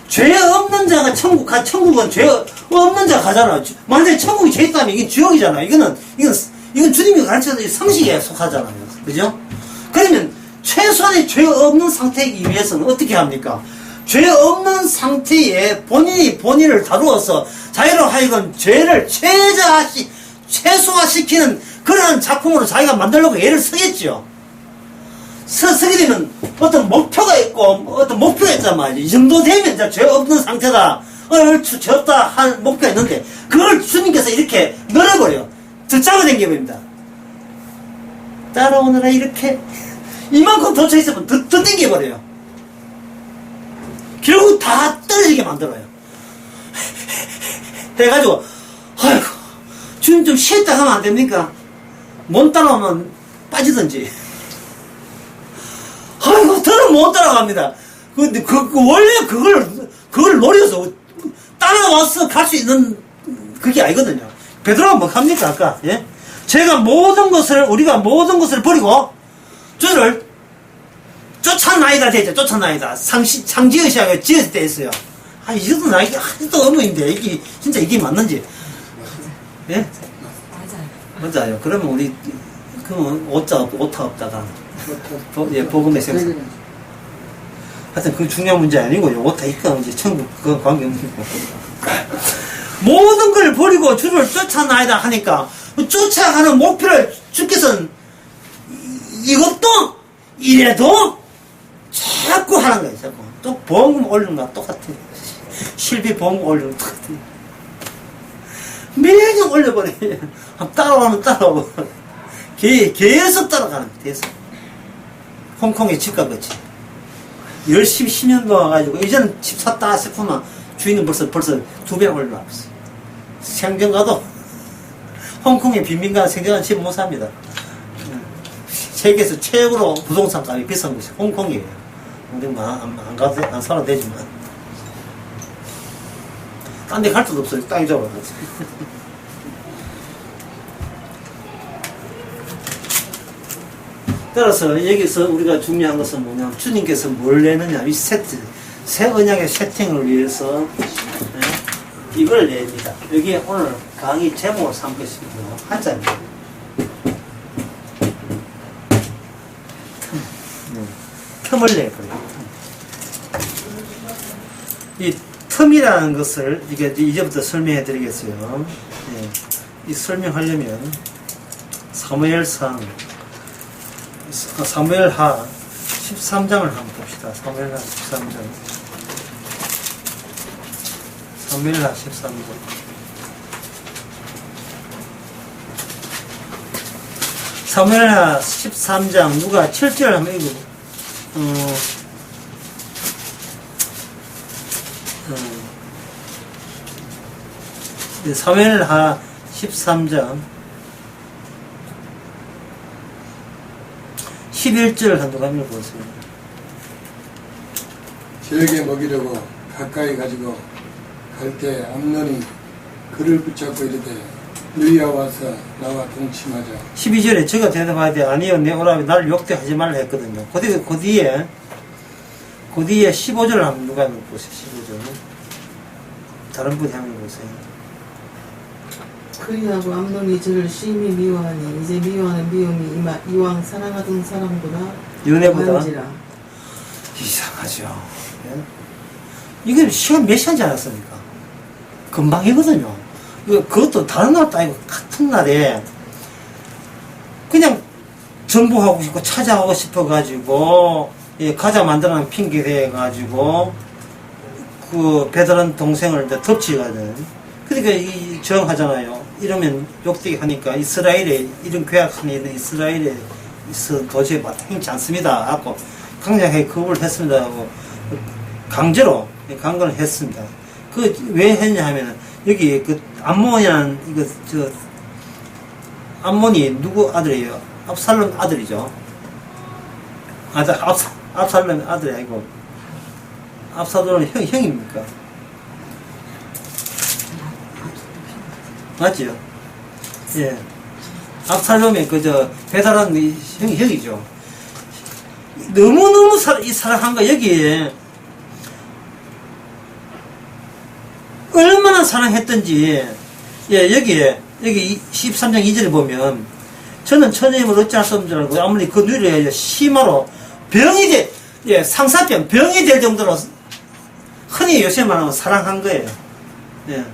A: 죄 없는 자가 천국은 죄 없는 자가 가잖아. 만약에 천국이 죄 있다면 이게 지옥이잖아. 이건 주님이 가르쳐준 상식에 속하잖아요. 그죠? 그러면 최소한의 죄 없는 상태이기 위해서는 어떻게 합니까? 죄 없는 상태에 본인을 다루어서 자기로 하여금 죄를 최소화시키는 그러한 작품으로 자기가 만들려고 애를 쓰겠죠. 서게 되면 어떤 목표가 있고, 어떤 목표가 있단 말이지. 이 정도 되면 이제 죄 없는 상태다. 죄 없다 한 목표가 있는데, 그걸 주님께서 이렇게 늘어버려. 더 잡아당겨버립니다. 따라오느라 이렇게, 이만큼 도착했으면 더 당겨버려요. 결국 다 떨어지게 만들어요. 해가지고, 아이고, 주님 좀 쉬었다 하면 안 됩니까? 못 따라오면 빠지든지. 아이고, 더는 못 따라갑니다. 근데 원래 그걸 노려서 따라와서 갈 수 있는 그게 아니거든요. 베드로가 뭐 합니까, 아까? 예? 우리가 모든 것을 버리고, 주를 쫓아나이다 되죠. 쫓아나이다. 상지의시하게 지었을 때 있어요. 이것도 아직도 의문인데, 진짜 이게 맞는지. 예? 맞아요. 그러면 오타 없다가. 복음의 생산. 하여튼 그 중요한 문제 아니고요. 오타 있거나 이제 천국 그거 관계없는 거. 모든 걸 버리고 주를 쫓아나이다 하니까, 쫓아가는 목표를 주께서는 이것도 이래도 자꾸 하는 거예요. 자꾸. 또 보험금 올리는 거랑 똑같아요. 실비 보험금 올리는 거 똑같아요. 매년 올려버려요. 따라오면 따라오고. 계속 따라가는 거예요. 계속. 홍콩의 집값 그치. 열심히 10년 모아가지고, 이제는 집 샀다 싶으면 주인은 벌써 2배 올라왔어. 생전 가도, 홍콩의 빈민가 생전은 집 못 삽니다. 세계에서 최고로 부동산 값이 비싼 곳이 홍콩이에요. 근데 뭐, 안 살아도 되지만. 딴 데 갈 데도 없어요. 땅이 좁아가지고. 따라서 여기서 우리가 중요한 것은 뭐냐면 주님께서 뭘 내느냐 이 세트 새 언약의 세팅을 위해서 이걸 냅니다. 여기에 오늘 강의 제목을 삼겠습니다. 한자입니다. 틈을 내버려요. 이 틈이라는 것을 이제부터 설명해 드리겠어요. 이 설명하려면 사무엘하 13장을 한번 봅시다. 사무엘하 13장. 사무엘하 13장. 사무엘하 13장 누가 7절 한번 읽어보. 사무엘하 13장 11절 한두 가지를 보겠습니다.
B: 저에게 먹이려고 가까이 가지고 갈 때 암논이 그를 붙잡고 이르되 너희야 와서 나와 동침하자.
A: 12절에 저가 대답하되 아니요 내 오라비 나를 욕되하지 말라 했거든요. 그 뒤에 15절 한번 누가 한번 보세요. 15절 다른 분이 한번 보세요.
C: 그리하고 암논이 저를 심히 미워하니 이제 미워하는 미움이 이왕 사랑하던 사람보다
A: 연애보다
C: 많은지라.
A: 이상하죠. 예? 이게 시간 몇 시간지 않았습니까? 금방이거든요. 그것도 다른 날도 아니고 같은 날에 그냥 정보하고 싶고 찾아오고 싶어가지고 가자 만들어놓은 핑계 대가지고 그 베드란 동생을 이제 덮치거든. 그러니까 이 정하잖아요. 이러면 욕되게 하니까 이스라엘에 이런 괴악한 일은 이스라엘에 도저히 마땅치 않습니다 하고 강력하게 거부를 했습니다 하고 강제로 강건을 했습니다. 그 왜 했냐 하면은 여기 그 암몬이라는 암몬이 누구 아들이에요? 압살롬 아들이죠. 압살롬 아들이 아니고 압살롬은 형입니까? 맞지요? 예. 압살롬의 배달한 형이죠. 너무너무 사랑한 거, 여기에. 얼마나 사랑했던지, 예, 여기 13장 2절에 보면, 저는 천혜임을 어찌할 수 없는 줄 알고, 아무리 그 누리에 심화로 상사병, 병이 될 정도로, 흔히 요새 말하면 사랑한 거예요. 예.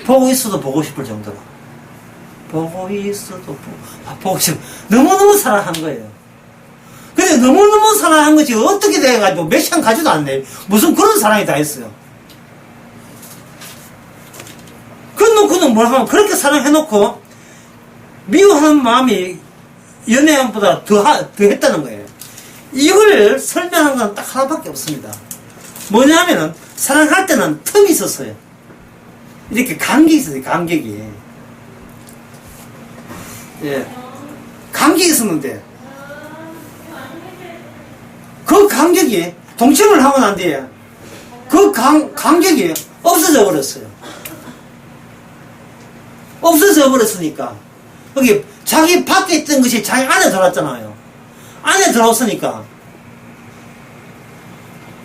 A: 보고 있어도 보고 싶을 정도로. 보고 있어도 보고 싶을. 너무너무 사랑한 거예요. 너무너무 사랑한 것이 어떻게 돼가지고 몇 시간 가지도 않네. 무슨 그런 사랑이 다 있어요. 그놓고는 뭘 하면 그렇게 사랑해놓고 미워하는 마음이 연애보다 더 했다는 거예요. 이걸 설명한 건 딱 하나밖에 없습니다. 뭐냐면은 사랑할 때는 틈이 있었어요. 이렇게 간격이 있었어요. 간격이. 예. 간격이 있었는데 그 간격이 동침을 하고 난 뒤에 그 간격이 없어져 버렸어요. 없어져 버렸으니까 여기 자기 밖에 있던 것이 자기 안에 들어왔잖아요. 안에 들어왔으니까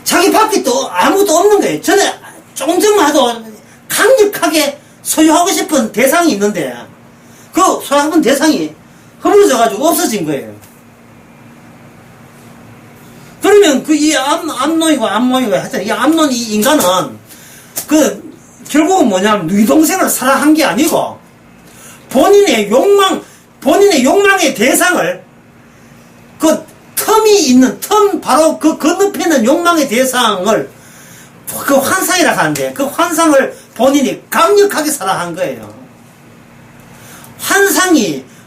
A: 자기 밖에 또 아무것도 없는 거예요. 전에 조금 전만 해도 강력하게 소유하고 싶은 대상이 있는데 그 소유하고 싶은 대상이 허물어져 가지고 없어진 거예요. 그러면 그 이 암론이고 하여튼 이 암론 이 인간은 그 결국은 뭐냐면 네 동생을 사랑한 게 아니고 본인의 욕망의 대상을 그 틈이 있는 바로 그 건너편에 있는 욕망의 대상을 그 환상이라 하는데 그 환상을 본인이 강력하게 사랑한 거예요.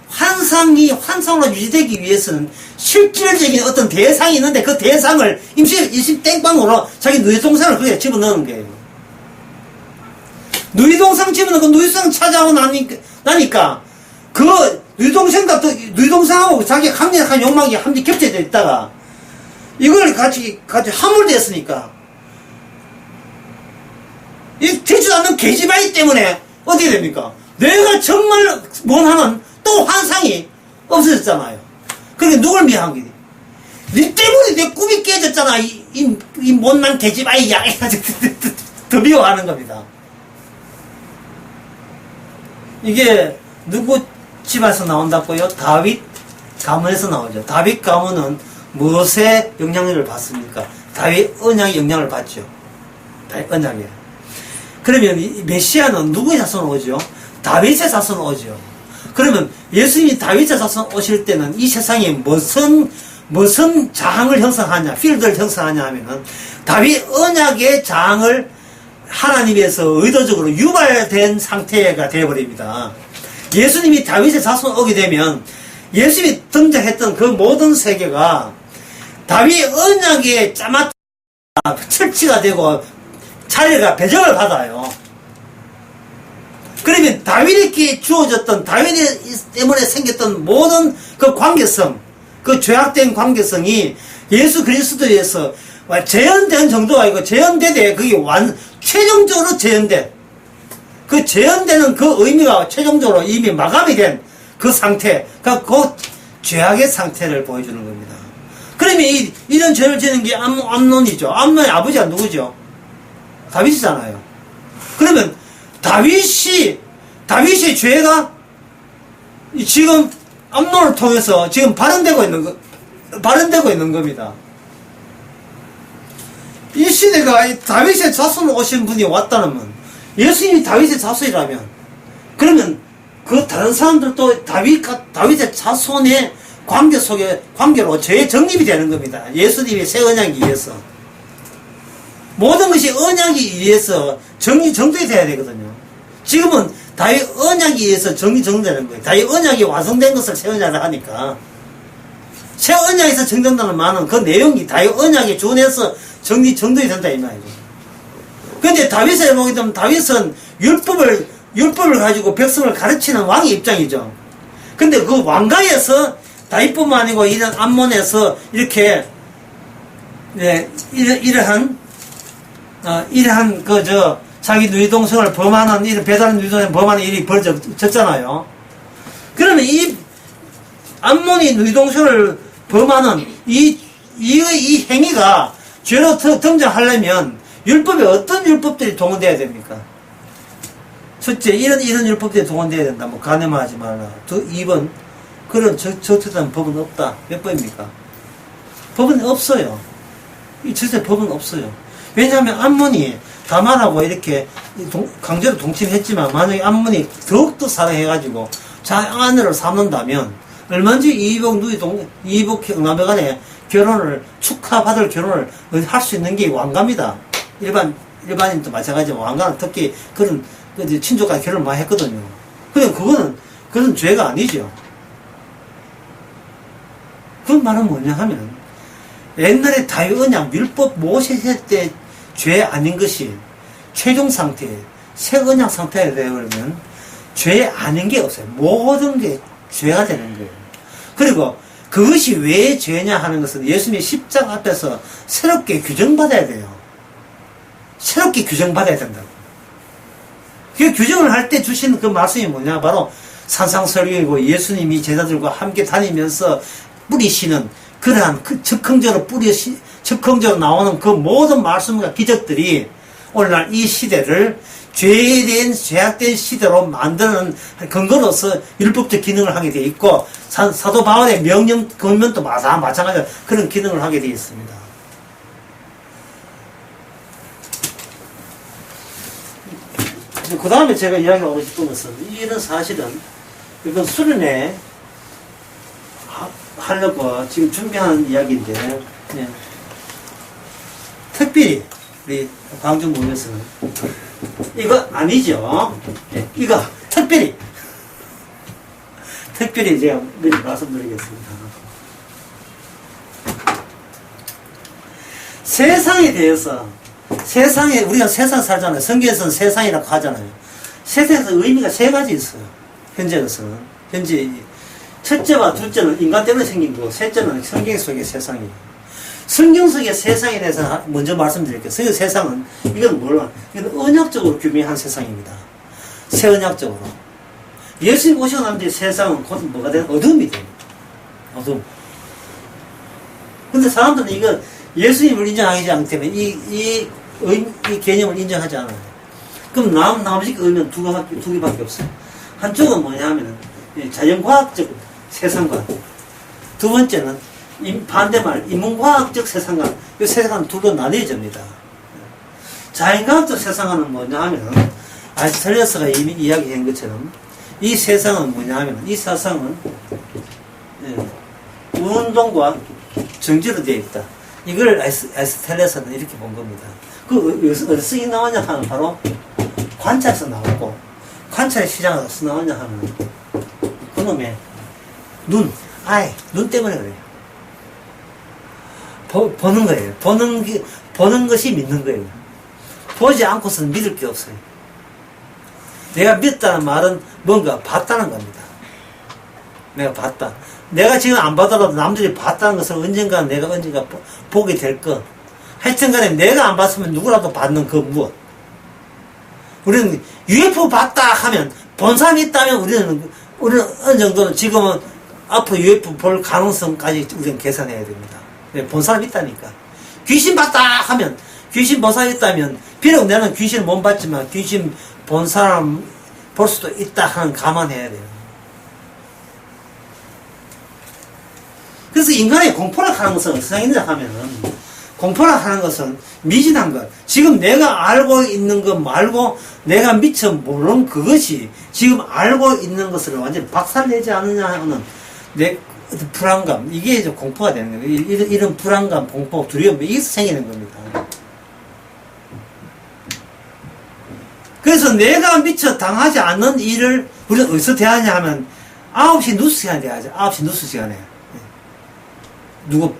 A: 환상으로 유지되기 위해서는 실질적인 어떤 대상이 있는데 그 대상을 임시 땡방으로 자기 누이 동생을 그게 집어넣는 거예요. 누이 동생 집어넣고 누이 동생 찾아오고 나니까 그 누이 동생하고 자기 강력한 욕망이 함께 겹쳐져 있다가 이걸 같이 함몰되었으니까 이 되지도 않는 계집아이 때문에 어떻게 됩니까? 내가 정말 원하는 또 환상이 없어졌잖아요. 그러니까 누굴 미워한 거지? 니 때문에 내 꿈이 깨졌잖아. 이 못난 계집아이 야 해가지고 더 미워하는 겁니다. 이게 누구 집에서 나온다고요? 다윗 가문에서 나오죠. 다윗 가문은 무엇의 영향력을 받습니까? 다윗 언약의 영향을 받죠. 다윗 언약에. 그러면 이 메시아는 누구의 자손으로 오죠? 다윗의 자손으로 오죠. 그러면 예수님이 다윗의 자손 오실 때는 이 세상에 무슨 자항을 형성하냐, 필드를 형성하냐 하면은 다윗 언약의 자항을 하나님에서 의도적으로 유발된 상태가 되어버립니다. 예수님이 다윗의 자손 오게 되면 예수님이 등장했던 그 모든 세계가 다윗 언약의 짜맞 철치가 되고 자리가 배정을 받아요. 그러면 다윗에게 주어졌던 다윗 때문에 생겼던 모든 그 관계성, 그 죄악된 관계성이 예수 그리스도에서 재현된 정도가 아니고 재현되되 그게 최종적으로 재현된 그 재현되는 그 의미가 최종적으로 이미 마감이 된 그 상태, 그 죄악의 상태를 보여주는 겁니다. 그러면 이런 죄를 지는 게 암논이죠. 암논의 아버지가 누구죠? 다윗이잖아요. 그러면 다윗의 죄가 지금 암논을 통해서 지금 발현되고 있는 겁니다. 이 시대가 다윗의 자손으로 오신 분이 왔다면, 예수님이 다윗의 자손이라면, 그러면 그 다른 사람들도 다윗의 자손의 관계로 재정립이 되는 겁니다. 예수님의 새 언약이 위해서. 모든 것이 언약이 위해서 정돈이 돼야 되거든요. 지금은 다윗 언약에 의해서 정리되는 거예요. 다윗 언약이 완성된 것을 새 언약을 하니까. 새 언약에서 정돈되는 말은 그 내용이 다윗 언약에 준해서 정돈이 된다 이 말이죠. 근데 다윗을 보게 되면 다윗은 율법을 가지고 백성을 가르치는 왕의 입장이죠. 근데 그 왕가에서 다윗뿐만 아니고 이런 암몬에서 이렇게 이러한 자기 누이 동생을 범하는 이런 배다른 누이 동생을 범하는 일이 벌어졌잖아요. 그러면 이 암몬이 누이 동생을 범하는 이 행위가 죄로 등장하려면 율법에 어떤 율법들이 동원돼야 됩니까? 첫째, 이런 율법들이 동원돼야 된다. 뭐 간음하지 말라. 2번, 그런 저트한 법은 없다. 몇 번입니까? 법은 없어요. 이 절대 법은 없어요. 왜냐하면 암몬이 다말하고 이렇게 강제로 동침했지만 만약에 암몬이 더욱더 사랑해가지고 자 아내를 삼는다면 얼마든지 이복 경남에 간에 결혼을, 축하받을 결혼을 할 수 있는 게 왕가입니다. 일반인도 마찬가지고, 왕가는 특히 그런, 친족간 결혼을 많이 했거든요. 근데 그건 죄가 아니죠. 그 말은 뭐냐 하면, 옛날에 다윗 언약, 율법 모세세 때 죄 아닌 것이 최종 상태, 새 언약 상태에 되어버리면 죄 아닌 게 없어요. 모든 게 죄가 되는 거예요. 그리고 그것이 왜 죄냐 하는 것은 예수님이 십자가 앞에서 새롭게 규정받아야 돼요. 새롭게 규정받아야 된다고. 그 규정을 할 때 주시는 그 말씀이 뭐냐? 바로 산상설교이고 예수님이 제자들과 함께 다니면서 뿌리시는 그러한 즉흥적으로 나오는 그 모든 말씀과 기적들이 오늘날 이 시대를 죄악된 시대로 만드는 근거로서 율법적 기능을 하게 되어 있고, 사도 바울의 명령, 권면도 마찬가지로 그런 기능을 하게 되어 있습니다. 그 다음에 제가 이야기하고 싶은 것은, 이런 사실은, 이건 수련회 하려고 지금 준비하는 이야기인데, 예. 특별히, 우리 광주 모여서는, 이거 아니죠. 예. 이거, 특별히 제가 미리 말씀드리겠습니다. 세상에 대해서, 우리가 세상 살잖아요. 성경에서는 세상이라고 하잖아요. 세상에서 의미가 세 가지 있어요. 현재로서는. 현재, 첫째와 둘째는 인간 때문에 생긴 거고, 셋째는 성경 속의 세상이에요. 성경 속의 세상에 대해서 먼저 말씀드릴게요. 그 세상은, 이건 몰라. 이건 언약적으로 규명한 세상입니다. 새 언약적으로. 예수님 오시고 난 뒤에 세상은 곧 뭐가 되는? 어둠이 됩니다. 어둠. 근데 사람들은 이거 예수님을 인정하지 않기 때문에 이 개념을 인정하지 않아요. 그럼 나머지 의미는 두 개밖에 없어요. 한쪽은 뭐냐 하면은, 자연과학적 세상관. 두 번째는 반대말, 인문과학적 세상관. 이 세상은 둘로 나뉘어집니다. 자연과학적 세상관은 뭐냐 하면은, 아리스토텔레스가 이미 이야기한 것처럼, 이 세상은 뭐냐 하면, 이 세상은, 운동과 정지로 되어 있다. 이걸 아리스토텔레스는 이렇게 본 겁니다. 어디서 이 나왔냐 하면 바로 관찰에서 나왔고, 관찰의 시장에서 나왔냐 하면, 그놈의 눈 때문에 그래요. 보는 거예요. 보는 것이 믿는 거예요. 보지 않고서는 믿을 게 없어요. 내가 믿다는 말은 뭔가 봤다는 겁니다. 내가 봤다. 내가 지금 안 봐더라도 남들이 봤다는 것을 언젠가 보게 될 것. 하여튼 간에 내가 안 봤으면 누구라도 받는 그 무엇. 우리는 UFO 봤다 하면, 본 사람이 있다면 우리는 어느 정도는 지금은 앞으로 UFO 볼 가능성까지 우리는 계산해야 됩니다. 본 사람이 있다니까. 귀신 봤다 하면, 귀신 본 사람이 있다면, 비록 나는 귀신을 못 봤지만 귀신 본 사람 볼 수도 있다 하는 감안해야 돼요. 그래서 인간의 공포락하는 것은 세상인들 하면은, 공포락하는 것은 미진한 것. 지금 내가 알고 있는 것 말고 내가 미처 모르는 그것이 지금 알고 있는 것을 완전히 박살내지 않느냐 하는 내 불안감. 이게 이제 공포가 되는 거예요. 이런 불안감, 공포, 두려움, 이게 생기는 겁니다. 그래서 내가 미처 당하지 않는 일을 우리가 어디서 대하냐 하면 9시 뉴스 시간에 대하죠. 9시 뉴스 시간에. 누구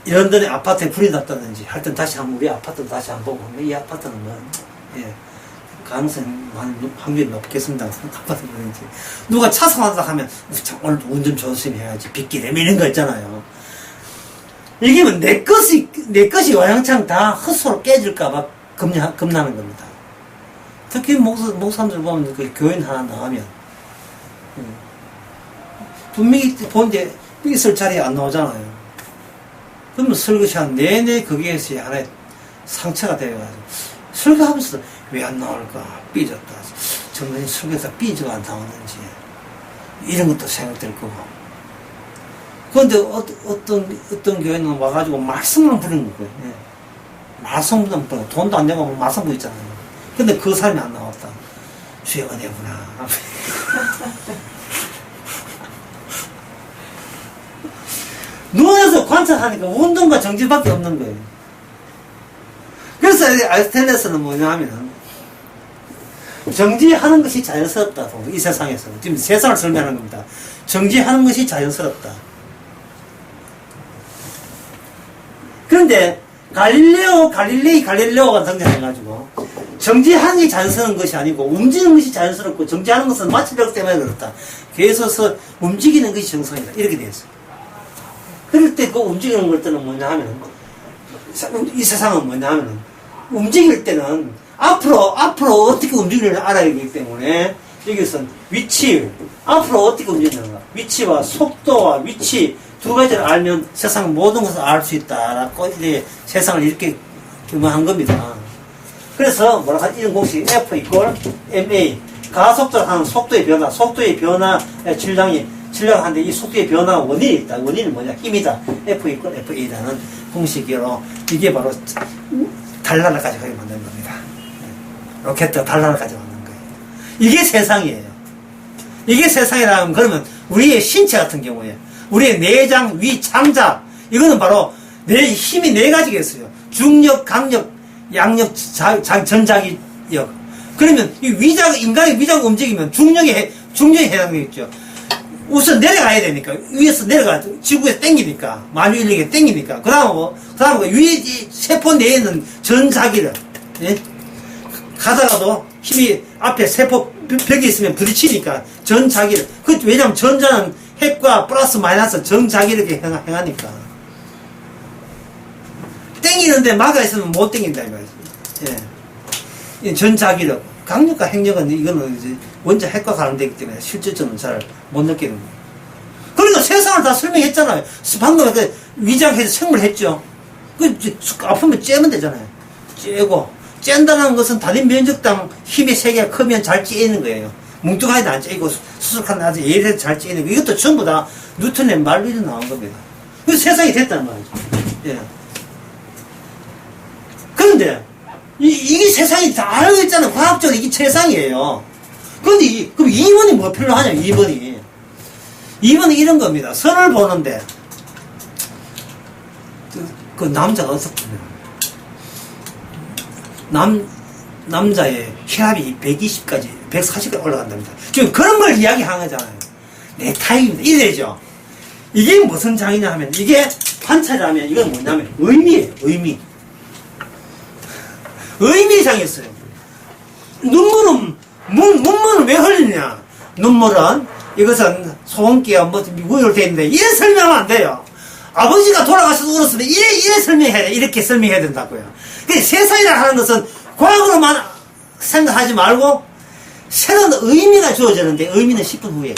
A: 런던의 아파트에 불이 났다든지 할 땐 다시 한번 우리 아파트도 다시 한번 보고, 이 아파트는 뭐, 가능성이 많이 확률이 높겠습니다. 아파트 그런지. 누가 차선하다 하면, 오늘 운전 조심히 해야지. 빗길에 이런 거 있잖아요. 이게 뭐 내 것이 와장창 다 헛소로 깨질까봐 겁나는 겁니다. 특히 목사님들 보면 그 교인 하나 나가면, 분명히 보는데 있을 자리에 안 나오잖아요. 그러면 설거지한 내내 거기에서 하나의 상처가 되어가지고, 설거하면서도 왜 안 나올까? 삐졌다. 정말 설거에서 삐져가 안 나오는지, 이런 것도 생각될 거고. 그런데 어떤 교회는 와가지고 말씀만 부르는 거예요. 말씀만 부르고, 돈도 안 내고 말씀 부르잖아요. 근데 그 사람이 안 나왔다. 주의 은혜구나. 누워서 관찰하니까 운동과 정지밖에 없는 거예요. 그래서 아리스토텔레스는 뭐냐 하면 정지하는 것이 자연스럽다. 이 세상에서. 지금 세상을 설명하는 겁니다. 정지하는 것이 자연스럽다. 그런데 갈릴레오가 등장해가지고 정지하는 게 자연스러운 것이 아니고 움직이는 것이 자연스럽고 정지하는 것은 마찰력 때문에 그렇다. 그래서 움직이는 것이 정성이다. 이렇게 되었어요. 그럴 때 그 움직이는 것들은 뭐냐 하면 이 세상은 뭐냐 하면 움직일 때는 앞으로 어떻게 움직이는지 알아야 되기 때문에 여기서는 위치, 앞으로 어떻게 움직이는가, 위치와 속도와 위치 두 가지를 알면 세상 모든 것을 알 수 있다라고 이제 세상을 이렇게 규명한 겁니다. 그래서 뭐라 하지? 이런 공식 F 이퀄 ma 가속도를 하는 속도의 변화의 질량하는데 이 속도의 변화 원인이 있다. 원인은 뭐냐? 힘이다. F 이퀄 FA라는 공식으로 이게 바로 달나라까지 가게 만드는 겁니다. 로켓 달나라까지 만드는 거예요. 이게 세상이에요. 이게 세상이라면 그러면 우리의 신체 같은 경우에 우리의 내장, 위, 창자 이거는 바로 내 힘이 네 가지가 있어요. 중력, 강력, 양력, 전자기력. 그러면 이 인간의 위자가 움직이면 중력에 해당되겠죠. 우선 내려가야 되니까 위에서 지구에서 땡기니까 만유인력에 땡기니까 그 다음 위에 세포 내에 있는 전자기력. 예? 가다가도 힘이 앞에 세포 벽이 있으면 부딪히니까 전자기력. 왜냐면 전자는 핵과 플러스 마이너스 정자기력에 행하니까 땡기는데 막아 있으면 못 땡긴다 이 말이죠. 예. 전자기력, 강력과 핵력은 이거는 이제 원자 핵과 관련되기 때문에 실질적으로 잘 못 느끼는 거예요. 그러니까 세상을 다 설명했잖아요. 방금 그 위장해서 생물했죠. 아프면 째면 되잖아요. 째고 짠다는 것은 단위 면적당 힘의 세계가 크면 잘 째는 거예요. 뭉뚱하게 안 째고 수술하는 아주 예리해서 잘 째는 거. 이것도 전부 다 뉴턴의 말로 나온 겁니다. 그래서 세상이 됐다는 말이죠. 예. 그런데 이게 세상이 다 알고 있잖아요. 과학적으로 이게 세상이에요. 그런데 그럼 2번이 뭐 필요하냐? 2번이 이런 겁니다. 선을 보는데 그 남자가 어떻게 남자의 혈압이 120까지 140까지 올라간답니다. 지금 그런 걸 이야기하는 거잖아요. 내 타입입니다. 이래죠. 이게 무슨 장이냐 하면 이게 관찰하면 이건 뭐냐면 의미예요. 의미장이었어요. 눈물은 왜 흘리냐? 눈물은 이것은 소원기와 무효로 되어 있는데 이래 설명하면 안 돼요. 아버지가 돌아가셔서 울었으면 이래 설명해야 돼. 이렇게 설명해야 된다고요. 근데 세상이라 하는 것은 과학으로만 생각하지 말고 새로운 의미가 주어지는데 의미는 10분 후에